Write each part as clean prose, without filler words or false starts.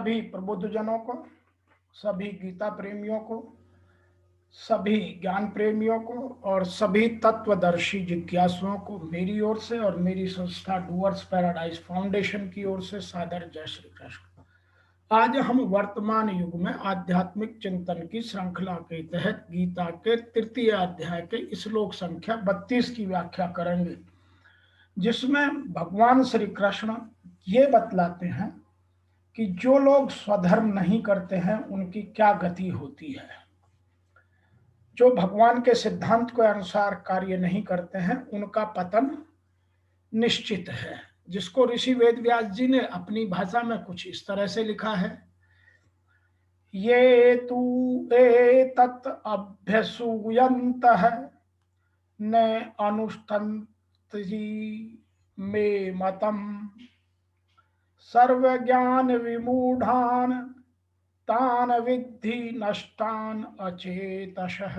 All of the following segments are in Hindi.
सभी प्रबुद्धजनों को, सभी गीता प्रेमियों को, सभी ज्ञान प्रेमियों को और सभी तत्वदर्शी जिज्ञासुओं को मेरी ओर से और मेरी संस्था डूअर्स पैराडाइज फाउंडेशन की ओर से सादर जय श्री कृष्ण। आज हम वर्तमान युग में आध्यात्मिक चिंतन की श्रृंखला के तहत गीता के तृतीय अध्याय के श्लोक संख्या 32 की व्याख्या करेंगे, जिसमें भगवान श्री कृष्ण ये बतलाते हैं कि जो लोग स्वधर्म नहीं करते हैं उनकी क्या गति होती है। जो भगवान के सिद्धांत के अनुसार कार्य नहीं करते हैं उनका पतन निश्चित है, जिसको ऋषि वेदव्यास जी ने अपनी भाषा में कुछ इस तरह से लिखा है। ये तु एतत् अभ्यसूयन्तः न अनुष्ठन्ति मे मतम् सर्वज्ञान विमूढ़ान तान विद्धि नष्टान अचेतसः।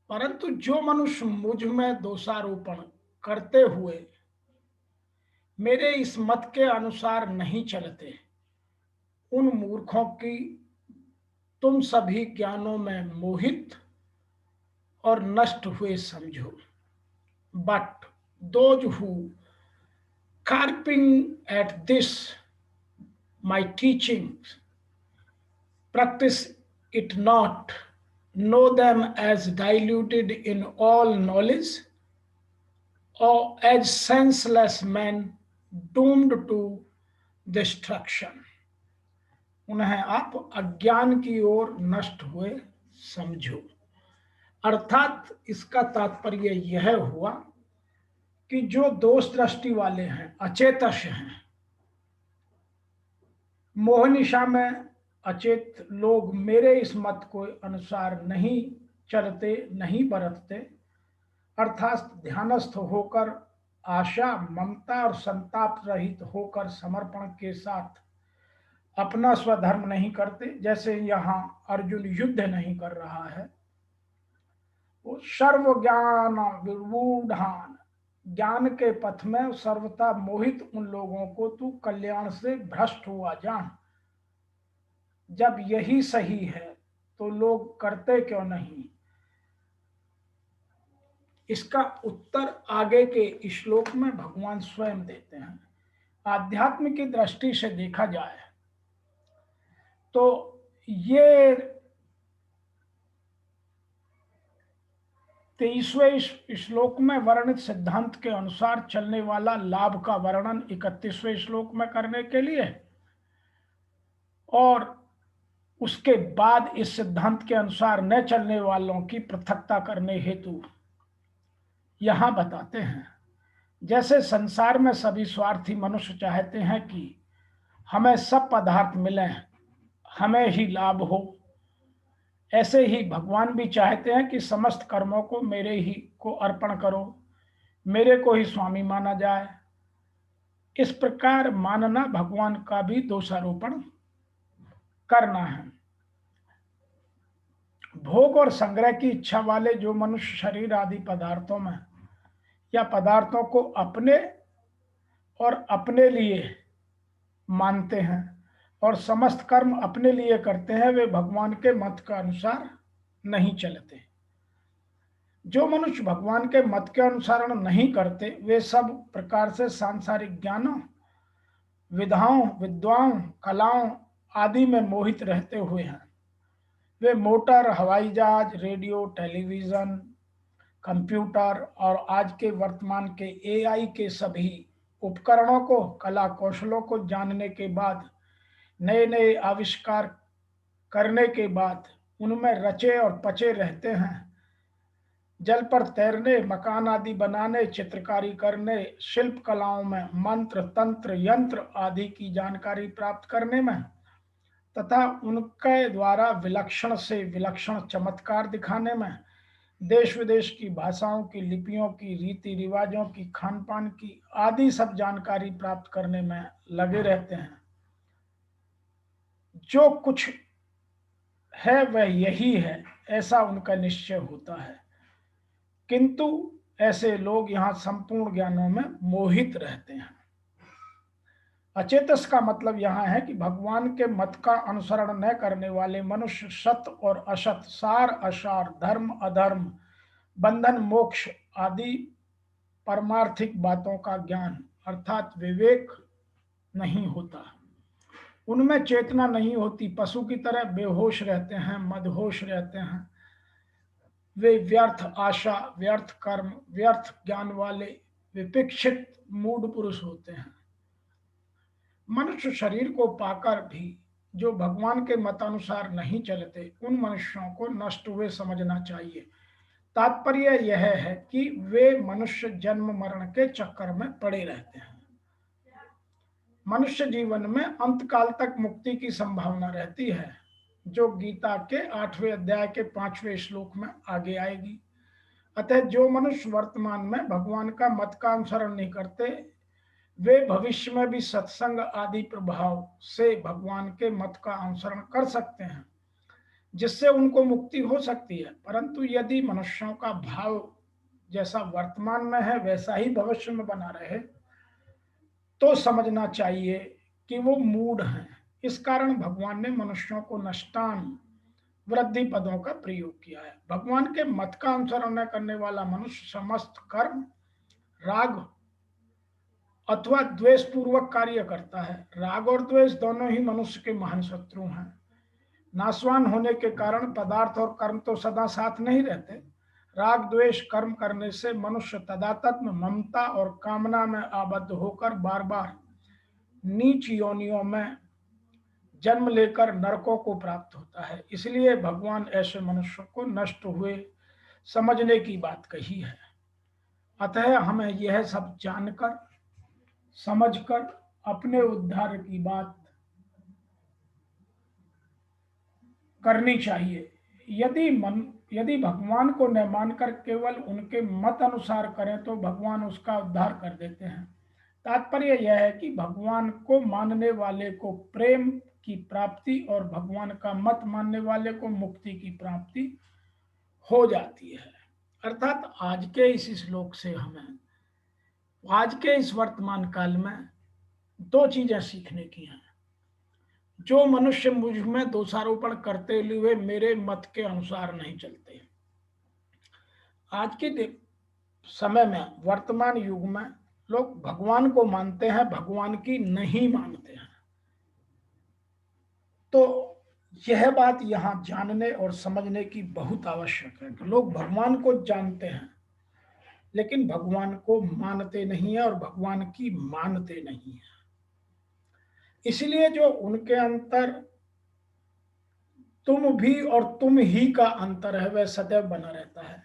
परंतु जो मनुष्य मुझ में दोषारोपण करते हुए मेरे इस मत के अनुसार नहीं चलते, उन मूर्खों की तुम सभी ज्ञानों में मोहित और नष्ट हुए समझो। But those who carping at this my teachings practice it not, know them as diluted in all knowledge or as senseless men doomed to destruction। उन्हें आप अज्ञान की ओर नष्ट हुए समझो। अर्थात इसका तात्पर्य यह हुआ कि जो दोष दृष्टि वाले हैं, अचेतस हैं, मोहनिशा में अचेत लोग मेरे इस मत को अनुसार नहीं चलते, नहीं बरतते, अर्थात ध्यानस्थ होकर आशा, ममता और संताप रहित होकर समर्पण के साथ अपना स्वधर्म नहीं करते, जैसे यहाँ अर्जुन युद्ध नहीं कर रहा है। वो सर्व ज्ञान विमूढ़ान, ज्ञान के पथ में सर्वथा मोहित उन लोगों को तू कल्याण से भ्रष्ट हुआ जान। जब यही सही है तो लोग करते क्यों नहीं? इसका उत्तर आगे के श्लोक में भगवान स्वयं देते हैं। आध्यात्म की दृष्टि से देखा जाए तो ये 23वें श्लोक में वर्णित सिद्धांत के अनुसार चलने वाला लाभ का वर्णन 31वें श्लोक में करने के लिए और उसके बाद इस सिद्धांत के अनुसार न चलने वालों की पृथकता करने हेतु यहां बताते हैं। जैसे संसार में सभी स्वार्थी मनुष्य चाहते हैं कि हमें सब पदार्थ मिलें, हमें ही लाभ हो, ऐसे ही भगवान भी चाहते हैं कि समस्त कर्मों को मेरे ही को अर्पण करो, मेरे को ही स्वामी माना जाए। इस प्रकार मानना भगवान का भी दोषारोपण करना है। भोग और संग्रह की इच्छा वाले जो मनुष्य शरीर आदि पदार्थों में या पदार्थों को अपने और अपने लिए मानते हैं और समस्त कर्म अपने लिए करते हैं, वे भगवान के मत के अनुसार नहीं चलते। जो मनुष्य भगवान के मत के अनुसरण नहीं करते, वे सब प्रकार से सांसारिक ज्ञानों, विधाओं, विद्वाओं, कलाओं आदि में मोहित रहते हुए हैं। वे मोटर, हवाई जहाज, रेडियो, टेलीविजन, कंप्यूटर और आज के वर्तमान के एआई के सभी उपकरणों को, कला कौशलों को जानने के बाद, नए नए आविष्कार करने के बाद उनमें रचे और पचे रहते हैं। जल पर तैरने, मकान आदि बनाने, चित्रकारी करने, शिल्प कलाओं में, मंत्र, तंत्र, यंत्र आदि की जानकारी प्राप्त करने में तथा उनके द्वारा विलक्षण से विलक्षण चमत्कार दिखाने में, देश विदेश की भाषाओं की, लिपियों की, रीति रिवाजों की, खान पान की आदि सब जानकारी प्राप्त करने में लगे रहते हैं। जो कुछ है वह यही है, ऐसा उनका निश्चय होता है, किंतु ऐसे लोग यहाँ संपूर्ण ज्ञानों में मोहित रहते हैं। अचेतस का मतलब यहाँ है कि भगवान के मत का अनुसरण न करने वाले मनुष्य सत्य और असत, सार असार, धर्म अधर्म, बंधन मोक्ष आदि परमार्थिक बातों का ज्ञान अर्थात विवेक नहीं होता। उनमें चेतना नहीं होती, पशु की तरह बेहोश रहते हैं, मदहोश रहते हैं। वे व्यर्थ आशा, व्यर्थ कर्म, व्यर्थ ज्ञान वाले विपिक्षित मूढ़ पुरुष होते हैं। मनुष्य शरीर को पाकर भी जो भगवान के मतानुसार नहीं चलते, उन मनुष्यों को नष्ट हुए समझना चाहिए। तात्पर्य यह है कि वे मनुष्य जन्म मरण के चक्कर में पड़े रहते हैं। मनुष्य जीवन में अंत काल तक मुक्ति की संभावना रहती है, जो गीता के 8वें अध्याय के 5वें श्लोक में आगे आएगी। अतः जो मनुष्य वर्तमान में भगवान का मत का अनुसरण नहीं करते, वे भविष्य में भी सत्संग आदि प्रभाव से भगवान के मत का अनुसरण कर सकते हैं, जिससे उनको मुक्ति हो सकती है। परंतु यदि मनुष्यों का भाव जैसा वर्तमान में है वैसा ही भविष्य में बना रहे, तो समझना चाहिए कि वो मूढ़ हैं। इस कारण भगवान ने मनुष्यों को नष्टान वृद्धि पदों का प्रयोग किया है। भगवान के मत का अनुसरण न करने वाला मनुष्य समस्त कर्म राग अथवा द्वेष पूर्वक कार्य करता है। राग और द्वेष दोनों ही मनुष्य के महान शत्रु हैं। नाशवान होने के कारण पदार्थ और कर्म तो सदा साथ नहीं रहते। राग द्वेष कर्म करने से मनुष्य तदात्म ममता और कामना में आबद्ध होकर बार बार नीच योनियों में जन्म लेकर नरकों को प्राप्त होता है। इसलिए भगवान ऐसे मनुष्यों को नष्ट हुए समझने की बात कही है। अतः हमें यह सब जानकर समझकर अपने उद्धार की बात करनी चाहिए। यदि भगवान को न मानकर केवल उनके मत अनुसार करें तो भगवान उसका उद्धार कर देते हैं। तात्पर्य यह है कि भगवान को मानने वाले को प्रेम की प्राप्ति और भगवान का मत मानने वाले को मुक्ति की प्राप्ति हो जाती है। अर्थात आज के इस श्लोक से हमें आज के इस वर्तमान काल में दो चीजें सीखने की हैं। जो मनुष्य मुझ में दोषारोपण करते हुए मेरे मत के अनुसार नहीं चलते, आज के समय में वर्तमान युग में लोग भगवान को मानते हैं, भगवान की नहीं मानते हैं। तो यह बात यहाँ जानने और समझने की बहुत आवश्यक है कि लोग भगवान को जानते हैं लेकिन भगवान को मानते नहीं है और भगवान की मानते नहीं है। इसलिए जो उनके अंतर तुम भी और तुम ही का अंतर है वह सदैव बना रहता है।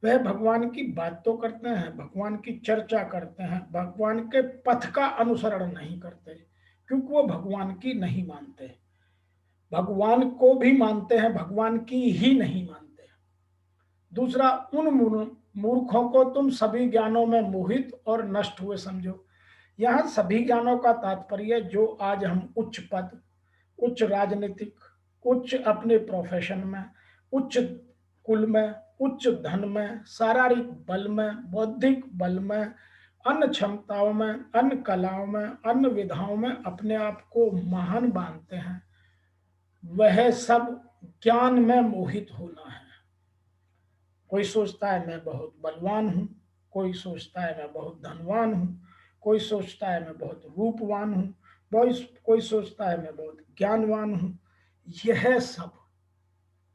वह भगवान की बात तो करते हैं, भगवान की चर्चा करते हैं, भगवान के पथ का अनुसरण नहीं करते क्योंकि वो भगवान की नहीं मानते। भगवान को भी मानते हैं, भगवान की ही नहीं मानते। दूसरा, उन मूर्खों को तुम सभी ज्ञानों में मोहित और नष्ट हुए समझो। यहाँ सभी ज्ञानों का तात्पर्य जो आज हम उच्च पद, उच्च राजनीतिक, उच्च अपने प्रोफेशन में, उच्च कुल में, उच्च धन में, शारीरिक बल में, बौद्धिक बल में, अन्य क्षमताओं में, अन्य कलाओं में, अन्य विधाओं में अपने आप को महान मानते हैं, वह सब ज्ञान में मोहित होना है। कोई सोचता है मैं बहुत बलवान हूँ, कोई सोचता है मैं बहुत धनवान हूँ, कोई सोचता है मैं बहुत रूपवान हूँ, कोई सोचता है मैं बहुत ज्ञानवान हूँ। यह सब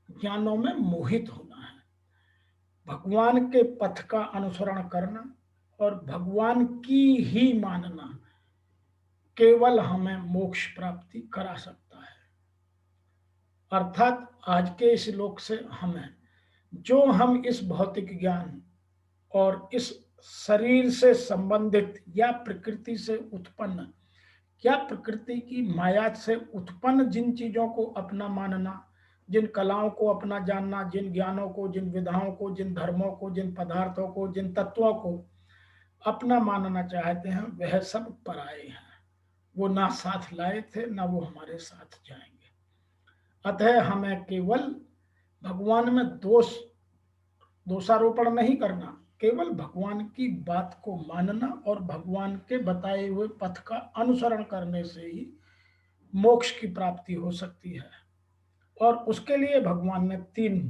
ज्ञानों में मोहित होना है। भगवान के पथ का अनुसरण करना और भगवान की ही मानना केवल हमें मोक्ष प्राप्ति करा सकता है। अर्थात आज के इस लोक से हमें जो हम इस भौतिक ज्ञान और इस शरीर से संबंधित या प्रकृति से उत्पन्न या प्रकृति की माया से उत्पन्न जिन चीजों को अपना मानना, जिन कलाओं को अपना जानना, जिन ज्ञानों को, जिन विधाओं को, जिन धर्मों को, जिन पदार्थों को, जिन तत्वों को अपना मानना चाहते हैं, वह सब पराये हैं। वो ना साथ लाए थे, ना वो हमारे साथ जाएंगे। अतः हमें केवल भगवान में दोषारोपण नहीं करना, केवल भगवान की बात को मानना और भगवान के बताए हुए पथ का अनुसरण करने से ही मोक्ष की प्राप्ति हो सकती है। और उसके लिए भगवान ने 3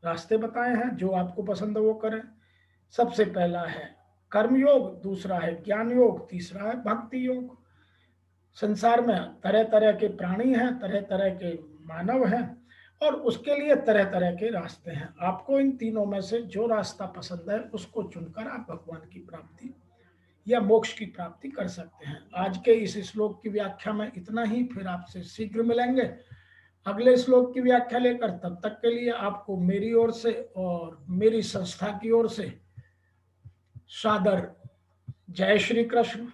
रास्ते बताए हैं, जो आपको पसंद है वो करें। सबसे पहला है कर्म योग, दूसरा है ज्ञान योग, तीसरा है भक्ति योग। संसार में तरह तरह के प्राणी हैं, तरह तरह के मानव हैं, और उसके लिए तरह तरह के रास्ते हैं। आपको इन तीनों में से जो रास्ता पसंद है उसको चुनकर आप भगवान की प्राप्ति या मोक्ष की प्राप्ति कर सकते हैं। आज के इस श्लोक की व्याख्या में इतना ही, फिर आपसे शीघ्र मिलेंगे अगले श्लोक की व्याख्या लेकर। तब तक के लिए आपको मेरी ओर से और मेरी संस्था की ओर से सादर जय श्री कृष्ण।